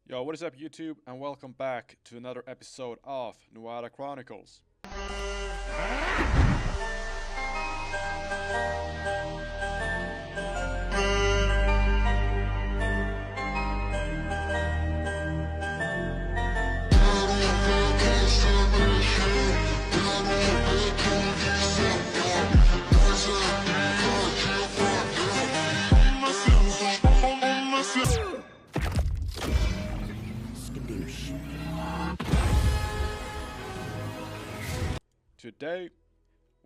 Yo, what is up YouTube, and welcome back to another episode of Nuada Chronicles. Today,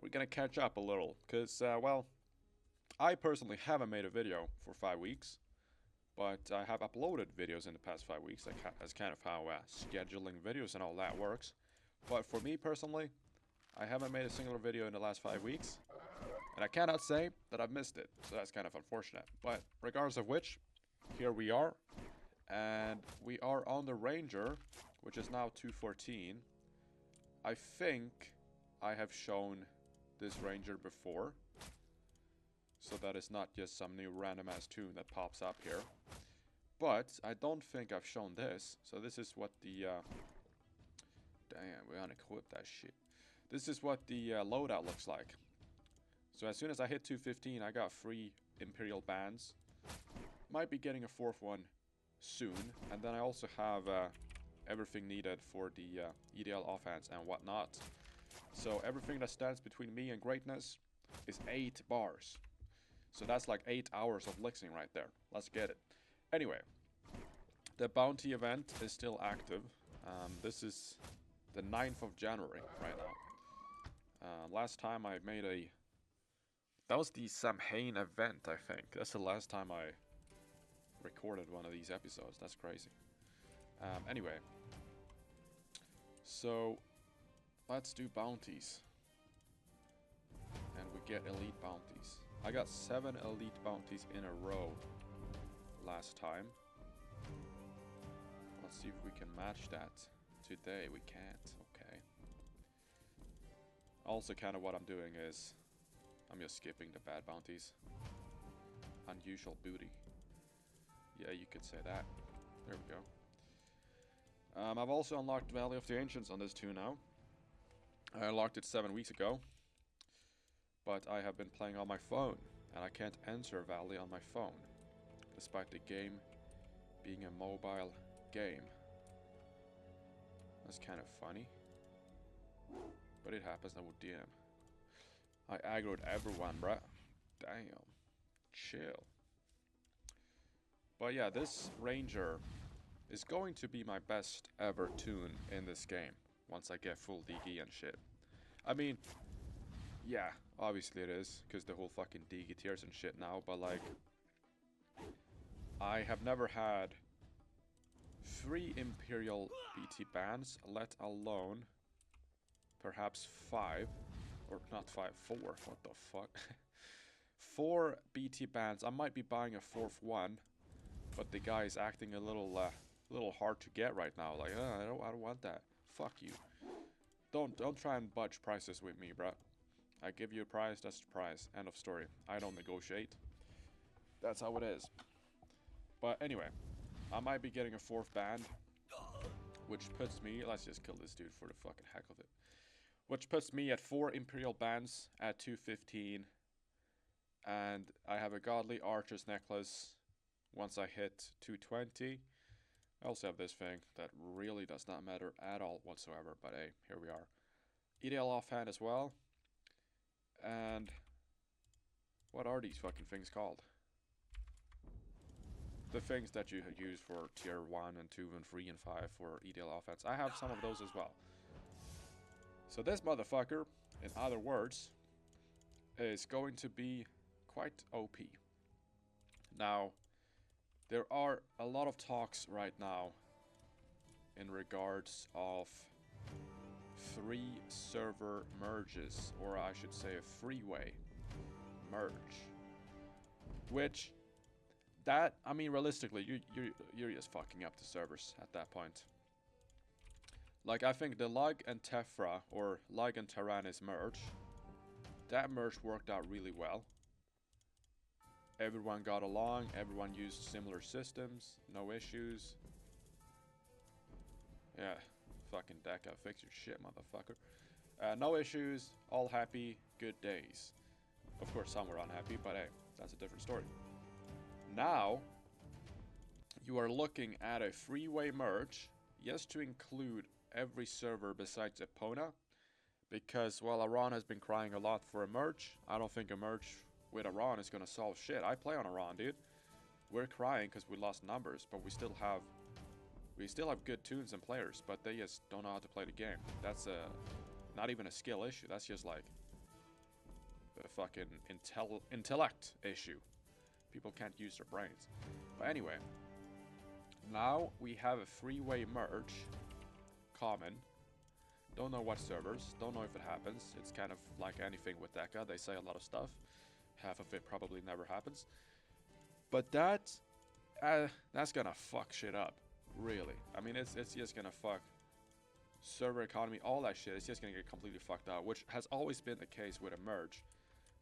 we're gonna catch up a little, because, well, I personally haven't made a video for 5 weeks, but I have uploaded videos in the past 5 weeks. That's kind of how scheduling videos and all that works. But for me personally, I haven't made a single video in the last 5 weeks, and I cannot say that I've missed it, so that's kind of unfortunate. But regardless of which, here we are, and we are on the Ranger, which is now 214. I think I have shown this Ranger before, so that is not just some new random ass toon that pops up here. But I don't think I've shown this, so this is what the damn, we unequipped that shit. This is what the loadout looks like. So as soon as I hit 215, I got 3 Imperial bands. Might be getting a 4th one soon, and then I also have everything needed for the EDL offense and whatnot. So everything that stands between me and greatness is 8 bars. So that's like 8 hours of lixing right there. Let's get it. Anyway, the bounty event is still active. This is the 9th of January right now. Last time I made that was the Samhain event, I think. That's the last time I recorded one of these episodes. That's crazy. Anyway, so let's do bounties. And we get elite bounties. I got 7 elite bounties in a row last time. Let's see if we can match that today. We can't. Okay. Also, kind of what I'm doing is I'm just skipping the bad bounties. Unusual booty. Yeah, you could say that. There we go. I've also unlocked Valley of the Ancients on this toon now. I unlocked it 7 weeks ago, but I have been playing on my phone, and I can't enter Valley on my phone, despite the game being a mobile game. That's kind of funny, but it happens now with DM. I aggroed everyone, bruh. Damn. Chill. But yeah, this Ranger is going to be my best ever toon in this game once I get full DG and shit. I mean, yeah, obviously it is, because the whole fucking DG tiers and shit now, but like, I have never had 3 Imperial BT bands, let alone perhaps 5, or not 5, 4, what the fuck. 4 BT bands. I might be buying a 4th one, but the guy is acting a little hard to get right now. Like, I don't want that. Fuck you. Don't try and budge prices with me, bruh. I give you a price, that's the price. End of story. I don't negotiate. That's how it is. But anyway, I might be getting a 4th band, which puts me, let's just kill this dude for the fucking heck of it. Which puts me at 4 Imperial bands at 215. And I have a Godly Archer's necklace once I hit 220. I also have this thing that really does not matter at all whatsoever, but hey, here we are. EDL offhand as well. And what are these fucking things called? The things that you use for tier 1 and 2 and 3 and 5 for EDL offense. I have some of those as well. So this motherfucker, in other words, is going to be quite OP. Now, there are a lot of talks right now in regards of 3 server merges, or I should say a freeway merge. Which, that, I mean, realistically, you're just fucking up the servers at that point. Like, I think the Lag and Tefra, or Lag and Tyrannus merge, that merge worked out really well. Everyone got along, everyone used similar systems, no issues. Yeah, fucking Deca, fix your shit, motherfucker. No issues, all happy, good days. Of course, some were unhappy, but hey, that's a different story. Now, you are looking at a freeway merge, yes, to include every server besides Epona, because, well, Iran has been crying a lot for a merge. I don't think a merge with Iran is gonna solve shit. I play on Iran, dude. We're crying because we lost numbers, but we still have good toons and players, but they just don't know how to play the game. That's not even a skill issue. That's just like a fucking intellect issue. People can't use their brains. But anyway, now we have a freeway merge. Common. Don't know what servers. Don't know if it happens. It's kind of like anything with Deca. They say a lot of stuff. Half of it probably never happens. But that's gonna fuck shit up. Really. I mean, it's just gonna fuck server economy, all that shit. It's just gonna get completely fucked up, which has always been the case with a merge.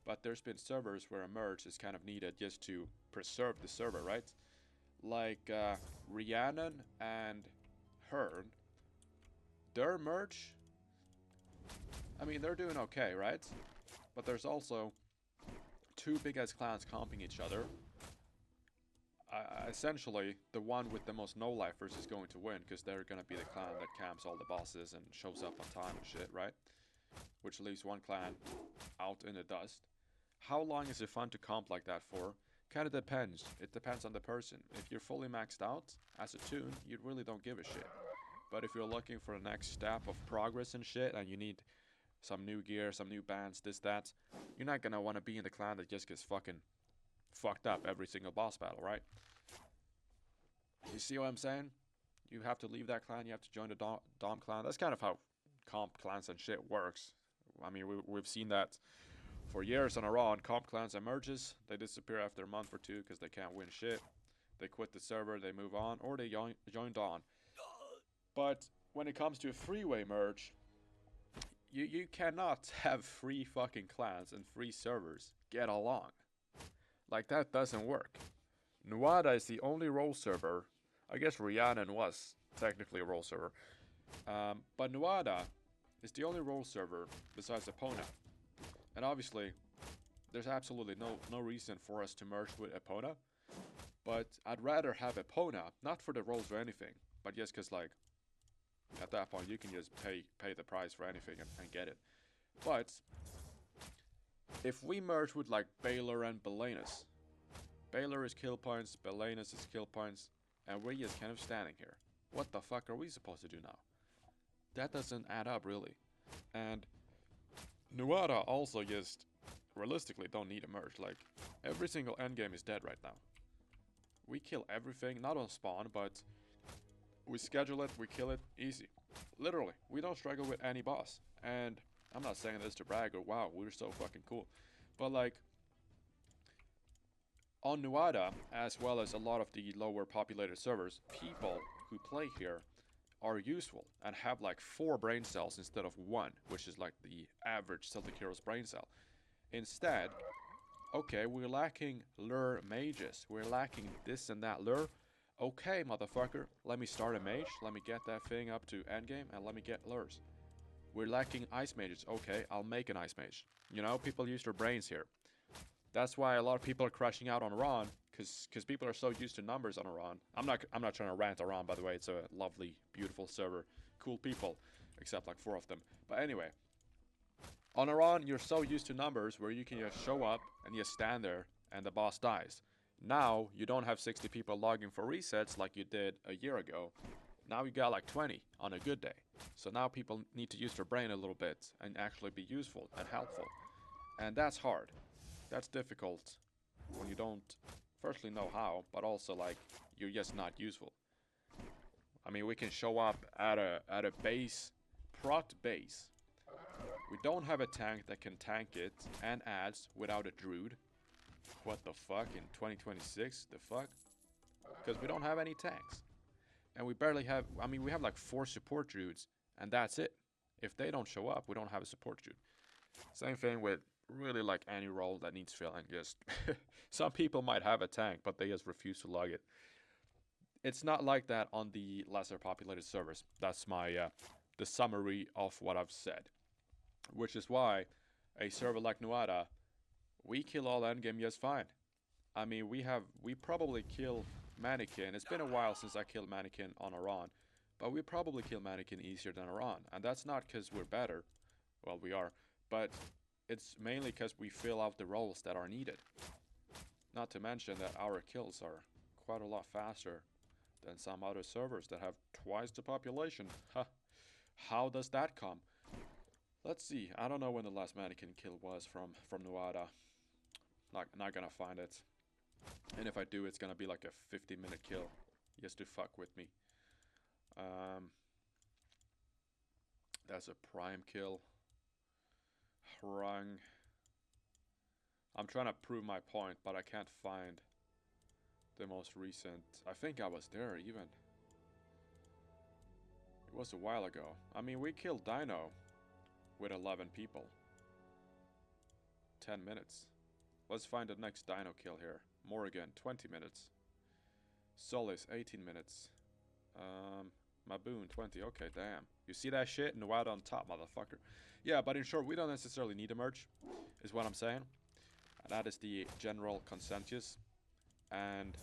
But there's been servers where a merge is kind of needed just to preserve the server, right? Like Rhiannon and Hearn, their merge, I mean, they're doing okay, right? But there's also two big-ass clans comping each other. Essentially, the one with the most no-lifers is going to win, because they're going to be the clan that camps all the bosses and shows up on time and shit, right? Which leaves one clan out in the dust. How long is it fun to comp like that for? Kind of depends. It depends on the person. If you're fully maxed out as a toon, you really don't give a shit. But if you're looking for the next step of progress and shit, and you need some new gear, some new bands, this, that, you're not gonna want to be in the clan that just gets fucking fucked up every single boss battle, right? You see what I'm saying? You have to leave that clan, you have to join the Dom clan. That's kind of how comp clans and shit works. I mean, we've seen that for years on Iran. Comp clans emerges, they disappear after a month or two because they can't win shit. They quit the server, they move on, or they join Dawn. But when it comes to a freeway merge, you cannot have free fucking clans and free servers get along. Like, that doesn't work. Nuada is the only role server. I guess Rhiannon was technically a role server. But Nuada is the only role server besides Epona. And obviously, there's absolutely no reason for us to merge with Epona. But I'd rather have Epona, not for the roles or anything, but just because, like, at that point you can just pay the price for anything and get it. But if we merge with, like, Baylor and Belenus, Baylor is kill points, Belenus is kill points, and we're just kind of standing here. What the fuck are we supposed to do now? That doesn't add up, really. And Nuada also just realistically don't need a merge. Like, every single endgame is dead right now. We kill everything, not on spawn, but we schedule it, we kill it, easy. Literally, we don't struggle with any boss. And I'm not saying this to brag or wow, we're so fucking cool. But, like, on Nuada, as well as a lot of the lower populated servers, people who play here are useful and have like 4 brain cells instead of 1, which is like the average Celtic Heroes brain cell. Instead, okay, we're lacking lure mages, we're lacking this and that lure. Okay, motherfucker, let me start a mage, let me get that thing up to endgame, and let me get lures. We're lacking ice mages, okay, I'll make an ice mage. You know, people use their brains here. That's why a lot of people are crashing out on Iran, because people are so used to numbers on Iran. I'm not trying to rant Iran, by the way. It's a lovely, beautiful server, cool people, except like 4 of them. But anyway, on Iran, you're so used to numbers where you can just show up and just stand there and the boss dies. Now you don't have 60 people logging for resets like you did a year ago. Now you got like 20 on a good day. So now people need to use their brain a little bit and actually be useful and helpful. And that's hard. That's difficult when you don't firstly know how, but also like you're just not useful. I mean, we can show up at a base, prot base. We don't have a tank that can tank it and adds without a druid. What the fuck, in 2026? The fuck? Because we don't have any tanks. And we barely have, I mean, we have like 4 support druids, and that's it. If they don't show up, we don't have a support druid. Same thing with really like any role that needs filling. Just some people might have a tank, but they just refuse to log it. It's not like that on the lesser populated servers. That's my the summary of what I've said. Which is why a server like Nuada, we kill all endgame just fine. I mean, we probably kill Mannequin. It's been a while since I killed Mannequin on Iran, but we probably kill Mannequin easier than Iran, and that's not because we're better. Well, we are, but it's mainly because we fill out the roles that are needed. Not to mention that our kills are quite a lot faster than some other servers that have twice the population. Huh. How does that come? Let's see. I don't know when the last Mannequin kill was from Nuada. Not gonna find it. And if I do, it's gonna be like a 50-minute kill, just to fuck with me. That's a prime kill. Hrung. I'm trying to prove my point, but I can't find the most recent. I think I was there even. It was a while ago. I mean, we killed Dino with 11 people. 10 minutes. Let's find the next Dino kill here. Morrigan, 20 minutes. Solis, 18 minutes. Maboon, 20. Okay, damn. You see that shit? Nuada on top, motherfucker. Yeah, but in short, we don't necessarily need a merge, is what I'm saying. And that is the general consensus. And,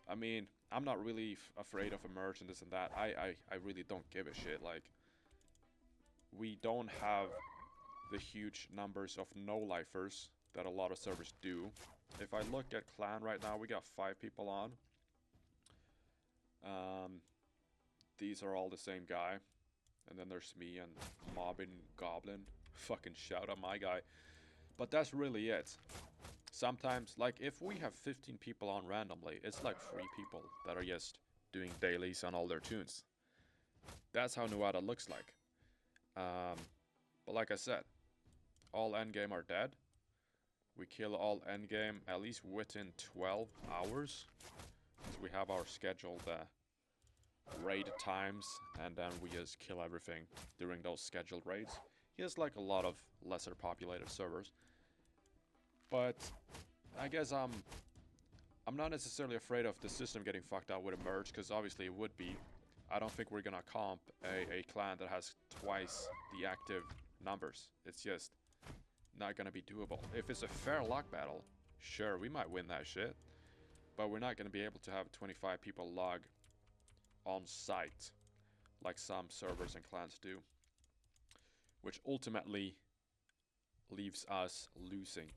I mean, I'm not really afraid of a merge and this and that. I really don't give a shit. Like, we don't have the huge numbers of no-lifers that a lot of servers do. If I look at clan right now, we got 5 people on. These are all the same guy. And then there's me and Mobbin Goblin. Fucking shout out my guy. But that's really it. Sometimes, like, if we have 15 people on randomly, it's like 3 people that are just doing dailies on all their toons. That's how Nuada looks like. But like I said, all endgame are dead. We kill all endgame at least within 12 hours. Because we have our scheduled raid times, and then we just kill everything during those scheduled raids. Just like a lot of lesser populated servers. But I guess I'm not necessarily afraid of the system getting fucked out with a merge, because obviously it would be. I don't think we're gonna comp a clan that has twice the active numbers. It's just not gonna be doable. If it's a fair luck battle, sure, we might win that shit. But we're not gonna be able to have 25 people log on site like some servers and clans do. Which ultimately leaves us losing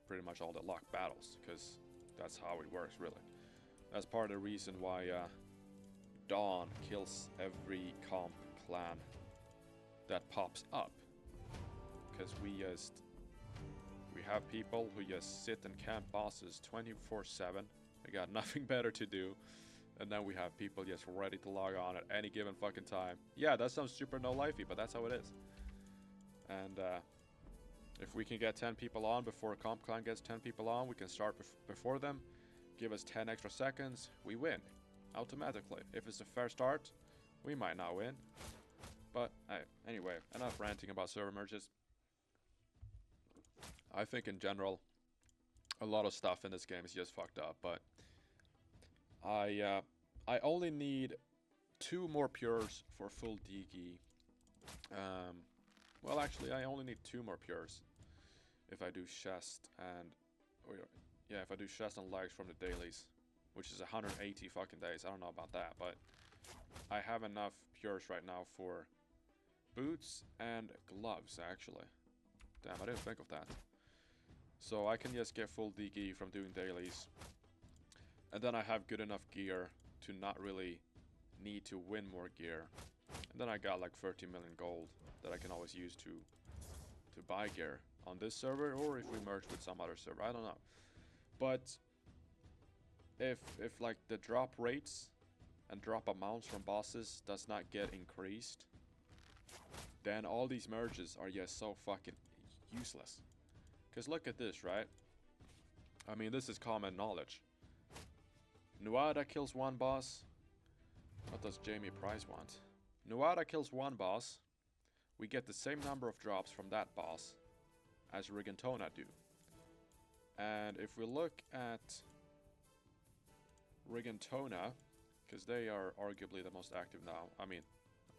pretty much all the luck battles, because that's how it works, really. That's part of the reason why Dawn kills every comp clan that pops up. Because we have people who just sit and camp bosses 24/7. They got nothing better to do. And then we have people just ready to log on at any given fucking time. Yeah, that sounds super no-lifey, but that's how it is. And if we can get 10 people on before a comp clan gets 10 people on, we can start before them. Give us 10 extra seconds, we win. Automatically. If it's a fair start, we might not win. But anyway, enough ranting about server merges. I think in general, a lot of stuff in this game is just fucked up, but I only need 2 more pures for full DG. Well, actually, I only need 2 more pures if I do chest and yeah, if I do chest and legs from the dailies, which is 180 fucking days. I don't know about that, but I have enough pures right now for boots and gloves, actually. Damn, I didn't think of that. So I can just get full DG from doing dailies. And then I have good enough gear to not really need to win more gear. And then I got like 30 million gold that I can always use to buy gear on this server, or if we merge with some other server, I don't know. But if like the drop rates and drop amounts from bosses does not get increased, then all these merges are just so fucking useless. Because look at this, right? I mean, this is common knowledge. Nuada kills 1 boss. What does Jamie Price want? Nuada kills 1 boss. We get the same number of drops from that boss as Rigantona do. And if we look at Rigantona, because they are arguably the most active now. I mean,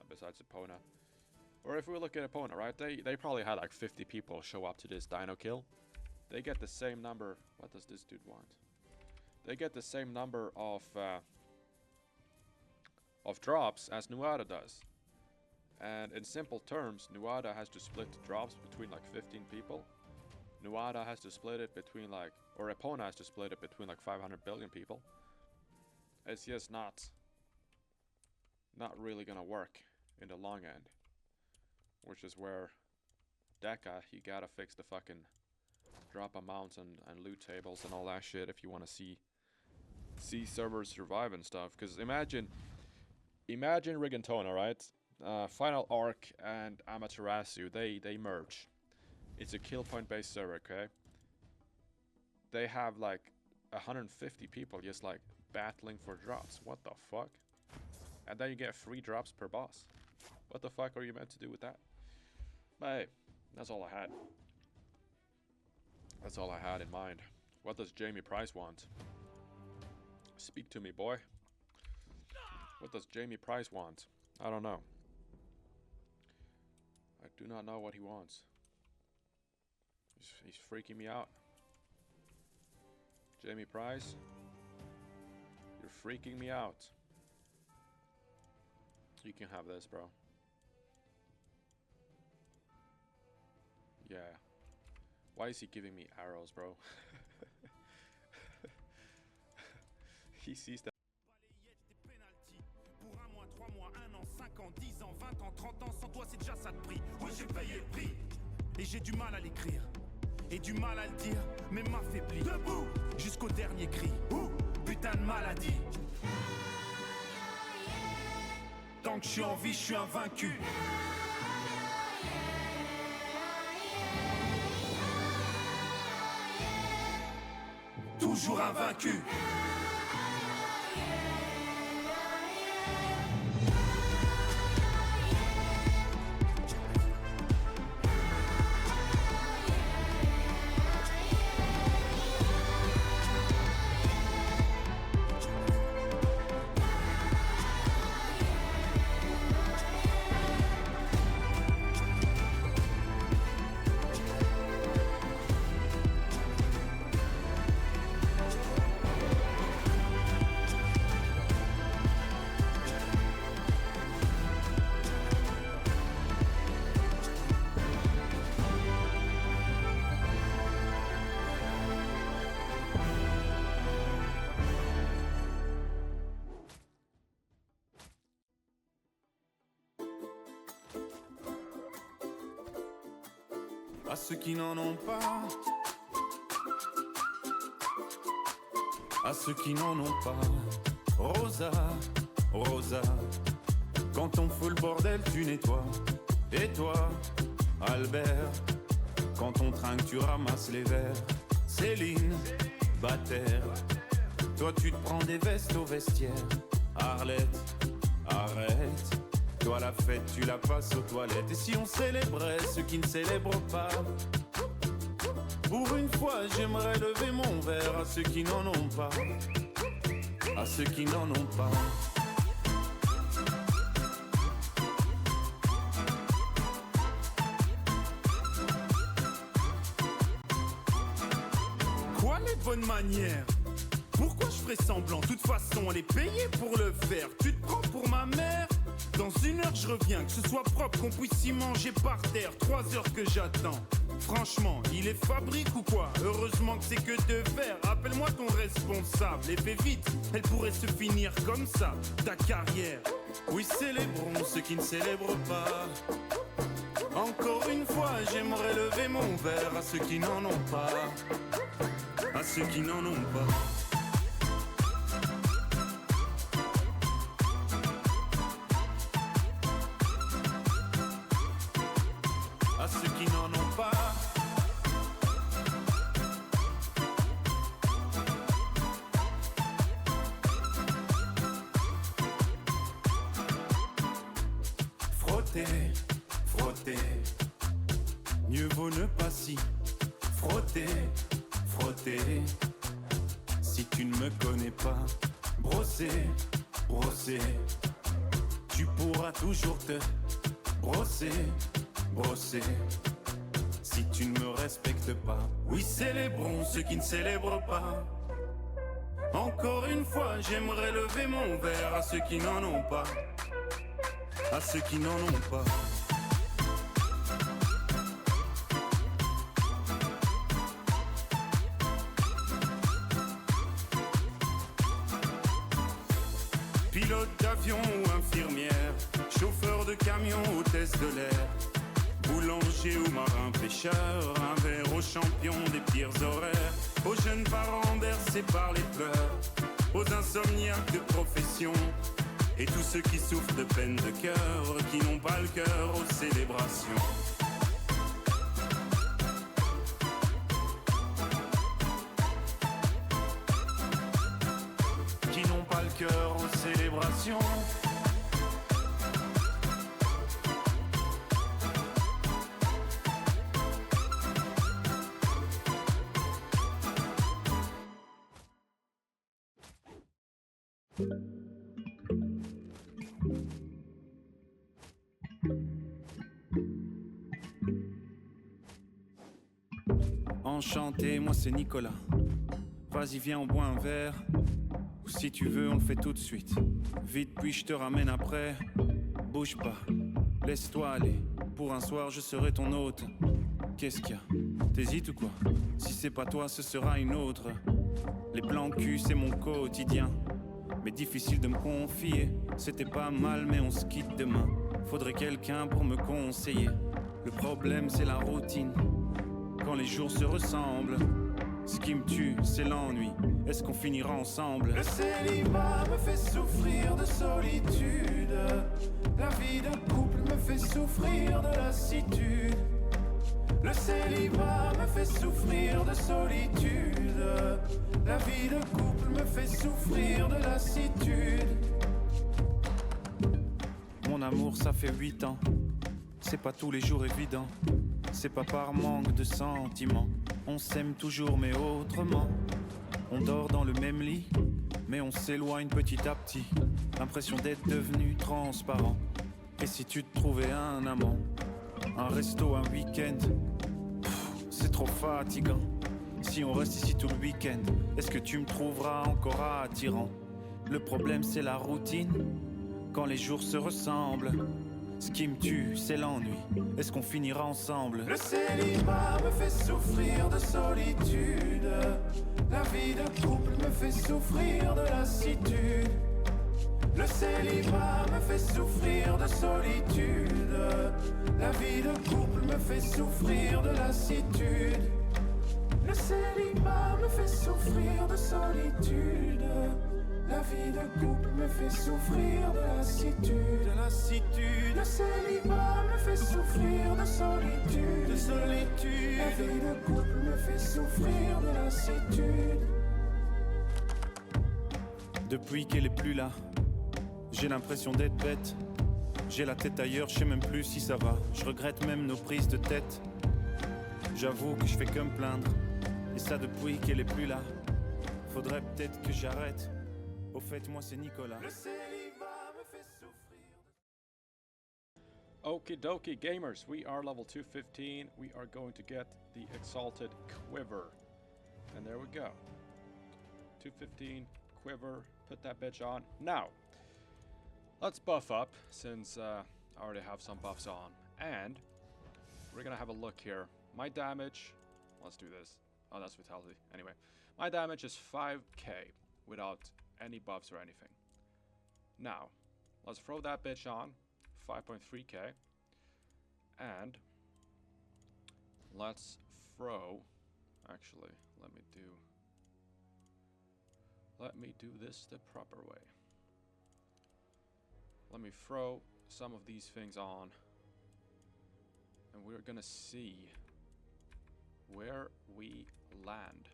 besides Epona. Or if we look at Epona, right? They probably had like 50 people show up to this dino kill. They get the same number. What does this dude want? They get the same number of drops as Nuada does. And in simple terms, Nuada has to split the drops between like 15 people. Nuada has to split it between like, or Epona has to split it between like 500 billion people. It's just not really gonna work in the long end. Which is where Deca, you gotta fix the fucking drop amounts and loot tables and all that shit if you wanna see servers survive and stuff. Because imagine Rigantona, right? Final Arc and Amaterasu, they merge. It's a kill point based server, okay? They have like 150 people just like battling for drops. What the fuck? And then you get 3 drops per boss. What the fuck are you meant to do with that? But hey, that's all I had. That's all I had in mind. What does Jamie Price want? Speak to me, boy. What does Jamie Price want? I don't know. I do not know what he wants. He's freaking me out. Jamie Price, you're freaking me out. You can have this, bro. Yeah. Why is he giving me arrows, bro? He sees that. Pour 1 mois, 3 mois, 1 an, 5 ans, 10 ans, 20 ans, 30 ans, sans toi c'est déjà ça de prix. Oui, j'ai payé le prix. Et j'ai du mal à l'écrire. Et du mal à le dire, mais m'affaiblit. Debout, jusqu'au dernier cri. Ouh, putain de maladie. Tant que je suis en vie, je suis invaincu. Toujours invaincu. À ceux qui n'en ont pas, à ceux qui n'en ont pas. Rosa, Rosa, quand on fout le bordel tu nettoies. Et toi, Albert, quand on trinque tu ramasses les verres. Céline, Bataire, toi tu te prends des vestes au vestiaire. Arlette, arrête, toi la fête tu la passes aux toilettes. Et si on célébrait ceux qui ne célèbrent pas, pour une fois j'aimerais lever mon verre à ceux qui n'en ont pas, à ceux qui n'en ont pas. Quoi les bonnes manières? Pourquoi je ferais semblant? De toute façon elle est payée pour le faire. Tu te prends pour ma mère? Dans 1 heure je reviens, que ce soit propre, qu'on puisse y manger par terre. 3 heures que j'attends. Franchement, il est fabrique ou quoi? Heureusement que c'est que de verre. Appelle-moi ton responsable et fais vite, elle pourrait se finir comme ça, ta carrière. Oui, célébrons ceux qui ne célèbrent pas. Encore une fois, j'aimerais lever mon verre à ceux qui n'en ont pas, à ceux qui n'en ont pas. À ceux qui n'en ont pas. Frotter, frotter, mieux vaut ne pas si frotter, frotter. Si tu ne me connais pas, brosser, brosser. Tu pourras toujours te brosser, brosser. Si tu ne me respectes pas, oui, célébrons ceux qui ne célèbrent pas. Encore une fois, j'aimerais lever mon verre à ceux qui n'en ont pas, à ceux qui n'en ont pas. Pilote d'avion ou infirmière, chauffeur de camion, hôtesse de l'air, boulanger ou marin pêcheur, un verre aux champions des pires horaires, aux jeunes parents bercés par les pleurs, aux insomniaques de profession, et tous ceux qui souffrent de peine de cœur, qui n'ont pas le cœur aux célébrations. Qui n'ont pas le cœur aux célébrations. Enchanté, moi c'est Nicolas. Vas-y viens on boit un verre. Ou si tu veux on le fait tout de suite. Vite puis je te ramène après. Bouge pas, laisse-toi aller. Pour un soir je serai ton hôte. Qu'est-ce qu'il y a? T'hésites ou quoi? Si c'est pas toi ce sera une autre. Les plans cul c'est mon quotidien. Mais difficile de me confier. C'était pas mal mais on se quitte demain. Faudrait quelqu'un pour me conseiller. Le problème c'est la routine. Quand les jours se ressemblent, ce qui me tue, c'est l'ennui. Est-ce qu'on finira ensemble? Le célibat me fait souffrir de solitude. La vie de couple me fait souffrir de lassitude. Le célibat me fait souffrir de solitude. La vie de couple me fait souffrir de lassitude. Mon amour, ça fait 8 ans. C'est pas tous les jours évident. C'est pas par manque de sentiments. On s'aime toujours mais autrement. On dort dans le même lit, mais on s'éloigne petit à petit. L'impression d'être devenu transparent. Et si tu te trouvais un amant, un resto, un week-end, c'est trop fatigant. Si on reste ici tout le week-end, est-ce que tu me trouveras encore attirant? Le problème c'est la routine, quand les jours se ressemblent. Ce qui me tue, c'est l'ennui. Est-ce qu'on finira ensemble? Le célibat me fait souffrir de solitude. La vie de couple me fait souffrir de lassitude. Le célibat me fait souffrir de solitude. La vie de couple me fait souffrir de lassitude. Le célibat me fait souffrir de solitude. La vie de couple me fait souffrir de lassitude, de lassitude. Le célibat me fait souffrir de solitude, de solitude. La vie de couple me fait souffrir de lassitude. Depuis qu'elle est plus là, j'ai l'impression d'être bête. J'ai la tête ailleurs, je sais même plus si ça va. Je regrette même nos prises de tête. J'avoue que je fais que me plaindre. Et ça depuis qu'elle est plus là. Faudrait peut-être que j'arrête. Au fait, moi c'est Nicolas. Le célibat me fait souffrir. Okie dokie gamers, we are level 215. We are going to get the Exalted Quiver. And there we go. 215 Quiver, put that bitch on. Now, let's buff up, since I already have some buffs on. And we're gonna have a look here. My damage, let's do this. Oh, that's Vitality. Anyway, my damage is 5k without any buffs or anything. Now, let's throw that bitch on, 5.3k, and let's throw, actually, let me do this the proper way. Let me throw some of these things on, and we're gonna see where we land.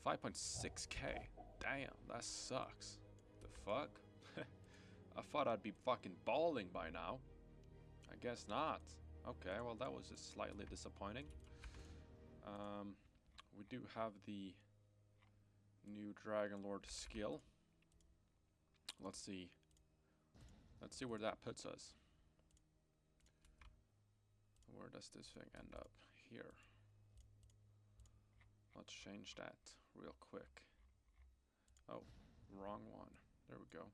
5.6k. Damn, that sucks. The fuck? I thought I'd be fucking balling by now. I guess not. Okay, well that was just slightly disappointing. We do have the new Dragon Lord skill, Let's see. Let's see where that puts us. Where does this thing end up? Here. Let's change that real quick. Oh, wrong one. There we go.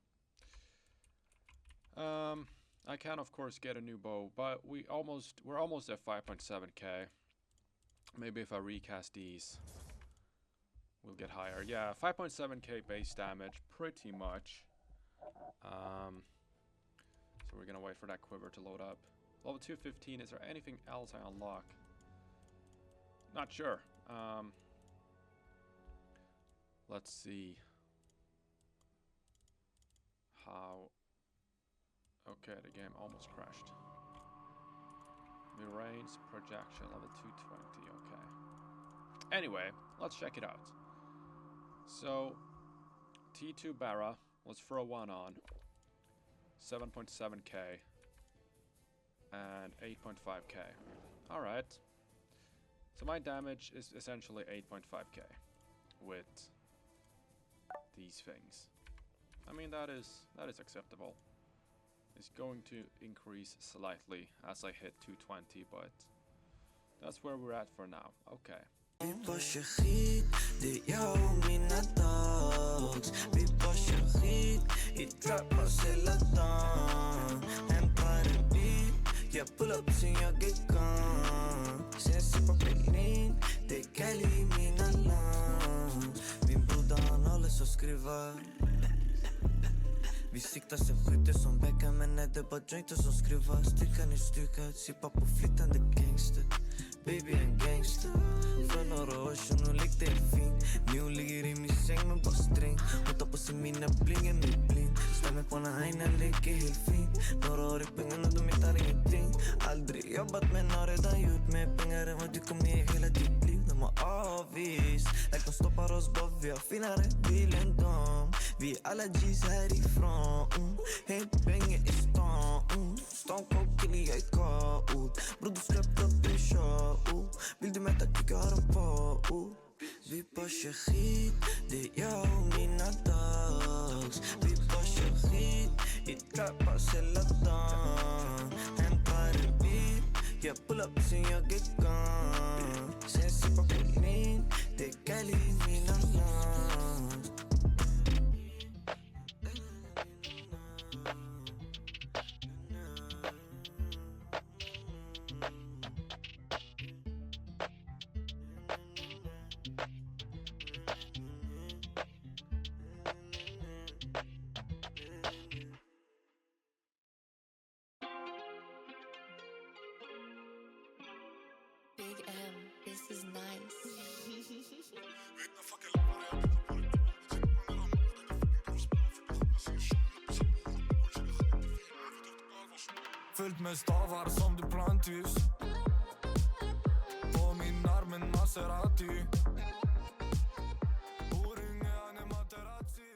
I can of course get a new bow, but we're almost at 5.7k. Maybe if I recast these, we'll get higher. Yeah, 5.7k base damage, pretty much. So we're gonna wait for that quiver to load up. Level 215, is there anything else I unlock? Not sure. Let's see. How... Okay, the game almost crashed. Mirain's projection, level 220, okay. Anyway, let's check it out. So, T2 Barra, let's throw one on. 7.7k. And 8.5k. Alright. So my damage is essentially 8.5k. With these things. I mean, that is acceptable. It's going to increase slightly as I hit 220, but that's where we're at for now. Okay. Pull up sin jag gigan. Sen sippar pelin, det kallar mina land. Min broder han håller så skriver. Vi siktar sen skytte som bäckar, men är det bara jointer som skruvar. Styrkan är styrkad, sippar på flyttande gangster. Baby en gangster. Från några år sedan hon lekte en fin. Nu hon ligger i min säng med bara sträng. Hon tar på sig mina blingen med blind. Stämmer på när aina leker helt fin. Några år i pengarna de hittar ingenting. Aldrig jobbat men har redan gjort mer pengar än vad du kommer ge hela ditt liv. De har avvis. Like de stoppar oss bara vi har finare bil än dem. Vi alla G's härifrån. Helt pengar i stan. Stan kockelig jag är kaot. Bror du släppt upp en show. Vill du mäta tycker jag har en på. Vi bara kör skit. Det är jag och mina dogs. Vi bara kör skit. I trappas hela dagen. Hämtar en bil. Jag pull up sen jag är gone. Sen sippar pelin. Det är kallt i mina lungs. Big M, this is nice. Fyllt med stavar som Duplantis. På min arm en Maserati. Oringe han är Materazzi.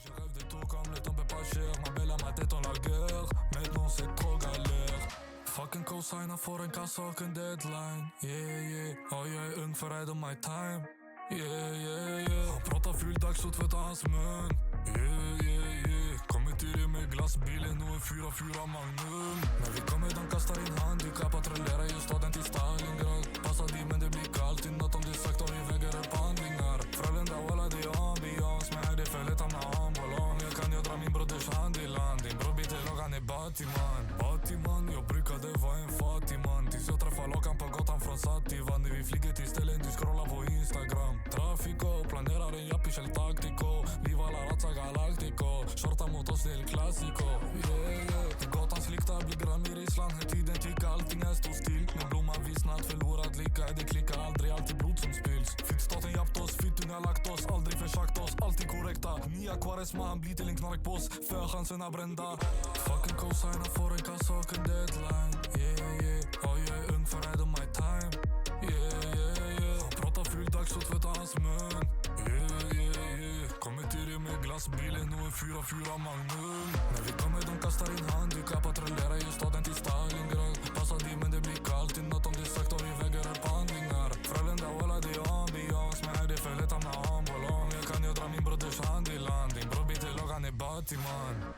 Je rêve de tout comme le temps peut pas cher. Ma belle à ma tête en la guerre. Maintenant c'est trop galère. Fucking co-signer voor een kassa ook een deadline. Yeah, yeah. Oh, jag är ung för ride on my time. Yeah, yeah, yeah. Han pratar ful dagsot för hans mun. Yeah, yeah, yeah. Kommer till det med glassbilen och en 4-4 Magnum. När vi kommer de kastar in handdukar. Patrullerar ju staden till Stalingrad. Passar dit men det blir kallt. Inåt om det sagt om vi väger upp handlingar. Frölunda walla det är ambians. Men här det fället hamnar ambulan. Jag kan ju dra min broders hand i land. Din bror biter loggan är Batiman. Batiman, jag brukade vara en fattig man. Tills jag träffar lakan på gatan från Sativa. När vi flyger till ställen du scrollar på Instagram. Trafiko, planerar en jappish el tactico. Viva la raza galactico. Shorta mot oss del classico. Yeah, yeah. Gatans lykta blir grann i Ryssland. Här tiden tycker allting är stå still. Men blomman vissnat, förlorat lycka. Det klickar aldrig, alltid blod som spills. Fittstaten hjälpt oss, fittunga lagt oss. Aldrig försagt oss, alltid korrekta. Nya Quaresma, han blir till en knarkboss. För chanserna brända. Fucking co-signer får en kassa och en deadline. Yeah, yeah. Oh, jag är ung för ride on my time. Yeah, yeah, yeah. Han pratar ful dagsot för hans mun. Yeah, yeah, yeah. Kommer till det med glassbilen och en 4-4 Magnum. När vi kommer de kastar in handdukar. Patrullerar ju staden till Stalingrad. Passar dit men det blir kallt. Inåt om det sagt om vi väger upp handlingar. Frölunda walla det är ambians. Men här det fället hamnar ambulan. Jag kan ju dra min broders hand i land. Din bror biter nei Batman.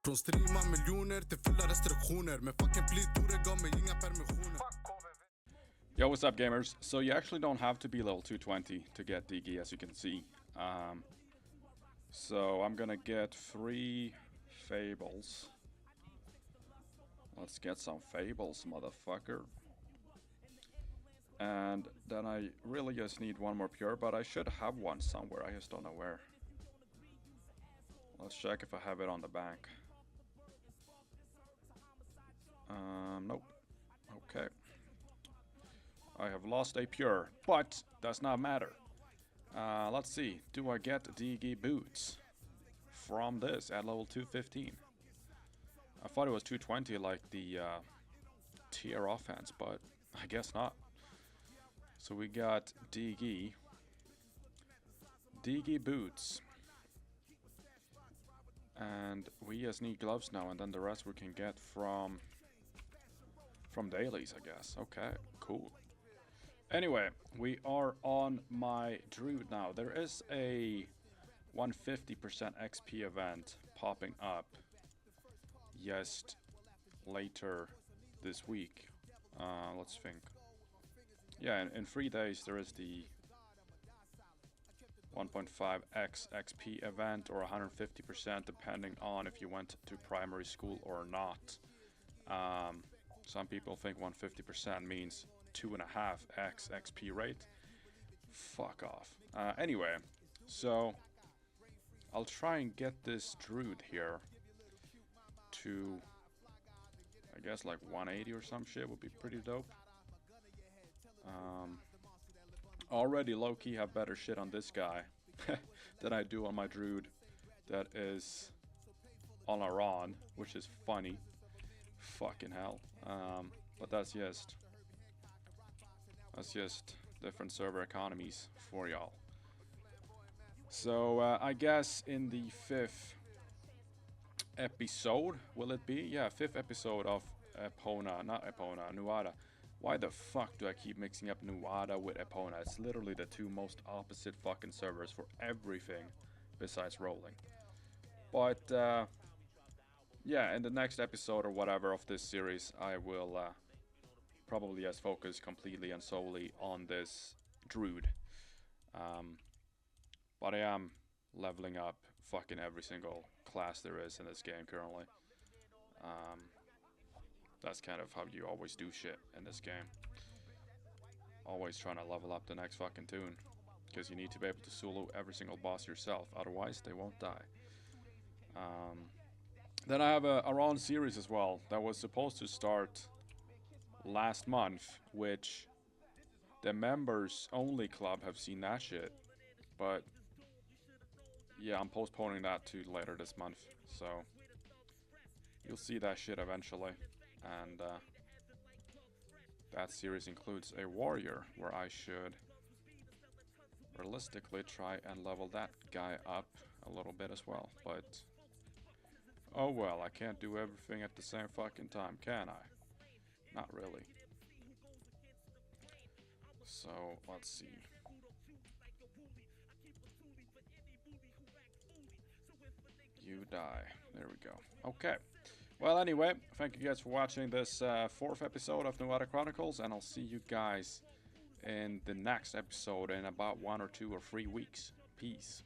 Från streama miljoner till fulla restriktioner. Men fucking plitor gav mig inga permissioner. Yo, what's up, gamers? So you actually don't have to be level 220 to get DG, as you can see. So I'm gonna get 3 fables. Let's get some fables, motherfucker. And then I really just need one more pure, but I should have one somewhere. I just don't know where. Let's check if I have it on the bank. Nope. Okay. I have lost a pure, but does not matter. Let's see. Do I get DG boots from this at level 215? I thought it was 220 like the tier offense, but I guess not. So we got DG boots. And we just need gloves now, and then the rest we can get from dailies, I guess. Okay, cool. Anyway, we are on my druid now. There is a 150% XP event popping up just later this week. Let's think. Yeah, in 3 days there is the 1.5x XP event, or 150% depending on if you went to primary school or not. Some people think 150% means 2.5x XP rate. Fuck off. Anyway, so I'll try and get this druid here to, I guess, like 180 or some shit would be pretty dope. Already low-key have better shit on this guy than I do on my druid that is on Iran, which is funny. Fucking hell. But that's just different server economies for y'all. So I guess in the 5th episode, will it be? Yeah, 5th episode of Nuada. Why the fuck do I keep mixing up Nuada with Epona? It's literally the 2 most opposite fucking servers for everything besides rolling. But yeah, in the next episode or whatever of this series, I will probably just focus completely and solely on this druid. But I am leveling up fucking every single class there is in this game currently. That's kind of how you always do shit in this game. Always trying to level up the next fucking toon. Because you need to be able to solo every single boss yourself, otherwise they won't die. Then I have a Iran series as well that was supposed to start last month, which the members only club have seen that shit. But yeah, I'm postponing that to later this month, so you'll see that shit eventually. And that series includes a warrior where I should realistically try and level that guy up a little bit as well. But oh well, I can't do everything at the same fucking time, can I? Not really. So let's see. You die. There we go. Okay. Well, anyway, thank you guys for watching this 4th episode of Nuada Chronicles, and I'll see you guys in the next episode in about 1 or 2 or 3 weeks. Peace.